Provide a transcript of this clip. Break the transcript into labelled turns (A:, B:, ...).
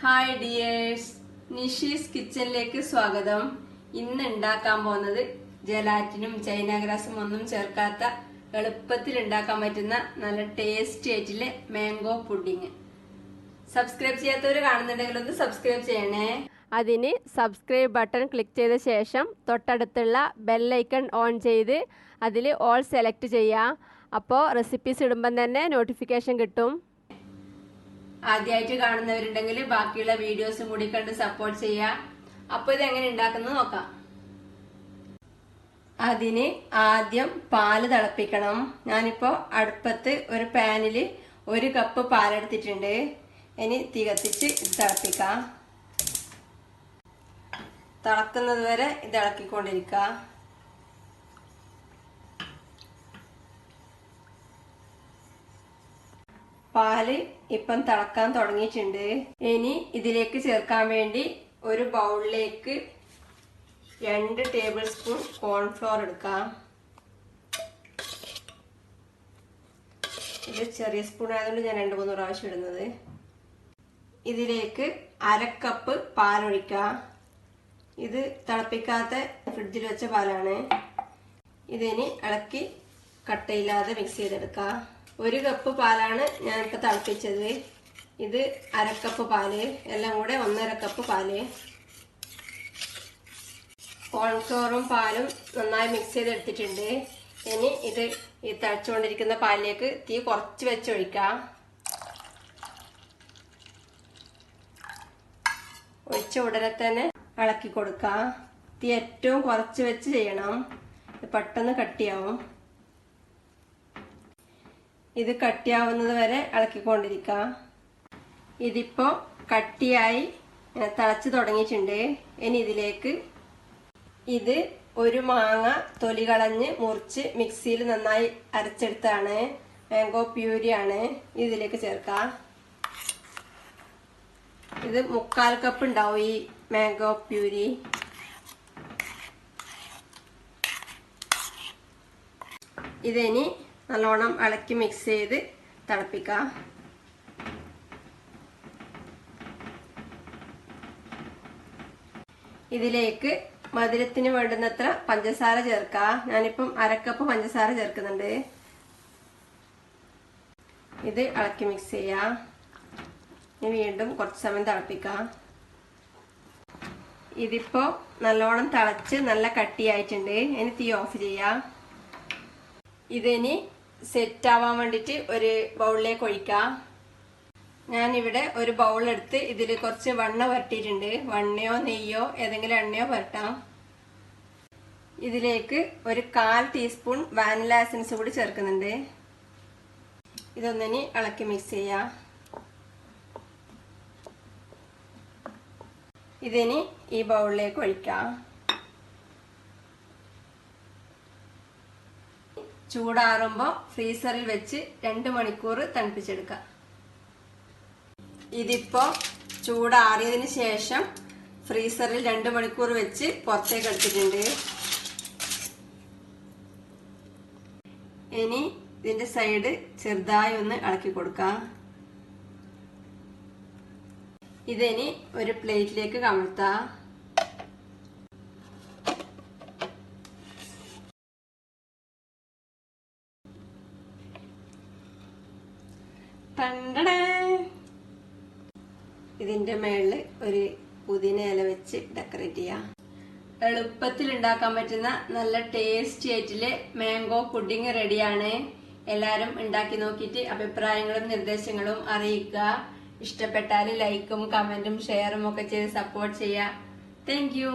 A: Hi dears, Nishi's കിച്ചണിലേക്ക് സ്വാഗതം. ഇന്ന് ഉണ്ടാക്കാൻ പോകുന്നത് ജലാറ്റിനും ചൈന ഗ്രാസും ഒന്നും ചേർക്കാത്ത എളുപ്പത്തിൽ ഉണ്ടാക്കാൻ പറ്റുന്ന നല്ല ടേസ്റ്റി ആയിട്ടുള്ള മാംഗോ പുഡിങ്. സബ്സ്ക്രൈബ് ചെയ്യാത്തവർ കാണുന്നുണ്ടെങ്കിൽ ഒന്ന് സബ്സ്ക്രൈബ് ചെയ്യണേ. അതിന് സബ്സ്ക്രൈബ് ബട്ടൺ ക്ലിക്ക് ചെയ്ത ശേഷം തൊട്ടടുത്തുള്ള ബെല്ലൈക്കൺ ഓൺ ചെയ്ത് അതിൽ ഓൾ സെലക്ട് ചെയ്യുക. അപ്പോൾ റെസിപ്പീസ് ഇടുമ്പം തന്നെ നോട്ടിഫിക്കേഷൻ കിട്ടും. ആദ്യമായിട്ട് കാണുന്നവരുണ്ടെങ്കിൽ ബാക്കിയുള്ള വീഡിയോസും കൂടി കണ്ട് സപ്പോർട്ട് ചെയ്യാം. അപ്പോൾ ഇത് എങ്ങനെ ഉണ്ടാക്കുന്നത് നോക്കാം. അതിന് ആദ്യം പാല് തിളപ്പിക്കണം. ഞാനിപ്പോ അടുപ്പത്ത് ഒരു പാനില് 1 കപ്പ് പാലെടുത്തിട്ടുണ്ട്. ഇനി തീ കത്തിച്ച് ഇത് തിളപ്പിക്കാം. തിളക്കുന്നത് വരെ ഇത് ഇളക്കിക്കൊണ്ടിരിക്കുക. പാല് ഇപ്പം തിളക്കാൻ തുടങ്ങിയിട്ടുണ്ട്. ഇനി ഇതിലേക്ക് ചേർക്കാൻ വേണ്ടി ഒരു ബൗളിലേക്ക് 2 ടേബിൾ സ്പൂൺ കോൺഫ്ലോർ എടുക്കാം. ഇത് ചെറിയ സ്പൂൺ ആയതുകൊണ്ട് ഞാൻ 2-3 പ്രാവശ്യം ഇടുന്നത്. ഇതിലേക്ക് 1/2 കപ്പ് പാലൊഴിക്കാം. ഇത് തിളപ്പിക്കാത്ത ഫ്രിഡ്ജിൽ വെച്ച പാലാണ്. ഇതിനി ഇളക്കി കട്ടയില്ലാതെ മിക്സ് ചെയ്തെടുക്കാം. 1 കപ്പ് പാലാണ് ഞാനിപ്പോൾ തിളപ്പിച്ചത്. ഇത് 1/2 കപ്പ് പാല്, എല്ലാം കൂടെ 1.5 കപ്പ് പാല്. കോൺഫ്ലോറും പാലും നന്നായി മിക്സ് ചെയ്തെടുത്തിട്ടുണ്ട്. ഇനി ഇത് ഈ തിളച്ചുകൊണ്ടിരിക്കുന്ന പാലിലേക്ക് തീ കുറച്ച് വെച്ചൊഴിക്കാം. ഒഴിച്ച ഉടനെ തന്നെ ഇളക്കി കൊടുക്കാം. തീ ഏറ്റവും കുറച്ച് വെച്ച് ചെയ്യണം, പെട്ടെന്ന് കട്ടിയാവും. ഇത് കട്ടിയാവുന്നത് വരെ ഇളക്കിക്കൊണ്ടിരിക്കാം. ഇതിപ്പോ കട്ടിയായി തിളച്ച് തുടങ്ങിയിട്ടുണ്ട്. ഇനി ഇതിലേക്ക് ഇത് 1 മാങ്ങ തൊലി കളഞ്ഞ് മുറിച്ച് മിക്സിയിൽ നന്നായി അരച്ചെടുത്താണ്. മാംഗോ പ്യൂരിയാണ്. ഇതിലേക്ക് ചേർക്കാം. ഇത് 3/4 കപ്പ് ഉണ്ടാവും ഈ മാംഗോ പ്യൂരി. ഇതിനി നല്ലോണം ഇളക്കി മിക്സ് ചെയ്ത് തിളപ്പിക്കാം. ഇതിലേക്ക് മധുരത്തിന് വേണ്ടുന്നത്ര പഞ്ചസാര ചേർക്കാം. ഞാനിപ്പം 1/2 കപ്പ് പഞ്ചസാര ചേർക്കുന്നുണ്ട്. ഇത് ഇളക്കി മിക്സ് ചെയ്യാം. ഇനി വീണ്ടും കുറച്ച് സമയം തിളപ്പിക്കാം. ഇതിപ്പോ നല്ലോണം തിളച്ച് നല്ല കട്ടിയായിട്ടുണ്ട്. ഇനി തീ ഓഫ് ചെയ്യാം. ഇതിനി സെറ്റ് ആവാൻ വേണ്ടിയിട്ട് ഒരു ബൗളിലേക്ക് ഒഴിക്കാം. ഞാനിവിടെ ഒരു ബൗളെടുത്ത് ഇതിൽ കുറച്ച് വെണ്ണ പുരട്ടിയിട്ടുണ്ട്. വെണ്ണയോ നെയ്യോ ഏതെങ്കിലും എണ്ണയോ പുരട്ടാം. ഇതിലേക്ക് ഒരു 1/4 ടീസ്പൂൺ വാനില എസൻസ് കൂടി ചേർക്കുന്നുണ്ട്. ഇതൊന്നിനി ഇളക്കി മിക്സ് ചെയ്യാം. ഇതിനി ഈ ബൗളിലേക്ക് ഒഴിക്കാം. ചൂടാറുമ്പോൾ ഫ്രീസറിൽ വെച്ച് 2 മണിക്കൂർ തണുപ്പിച്ചെടുക്കാം. ഇതിപ്പോ ചൂടാറിയതിന് ശേഷം ഫ്രീസറിൽ 2 മണിക്കൂർ വെച്ച് പുറത്തേക്ക് എടുത്തിട്ടുണ്ട്. ഇനി ഇതിന്റെ സൈഡ് ചെറുതായി ഒന്ന് ഇളക്കി കൊടുക്കാം. ഇതിനി ഒരു പ്ലേറ്റിലേക്ക് കമഴ്ത്താം. ഇതിന്റെ മേളില് ഒരു പുതിന ഇല വെച്ച് ഡെക്കറേറ്റ് ചെയ്യാം. എളുപ്പത്തിൽ ഉണ്ടാക്കാൻ പറ്റുന്ന നല്ല ടേസ്റ്റി ആയിട്ടുള്ള മാംഗോ പുഡിങ് റെഡിയാണ്. എല്ലാരും ഉണ്ടാക്കി നോക്കിയിട്ട് അഭിപ്രായങ്ങളും നിർദ്ദേശങ്ങളും അറിയിക്കുക. ഇഷ്ടപ്പെട്ടാൽ ലൈക്കും കമന്റും ഷെയറും ഒക്കെ ചെയ്ത് സപ്പോർട്ട് ചെയ്യാം. Thank you.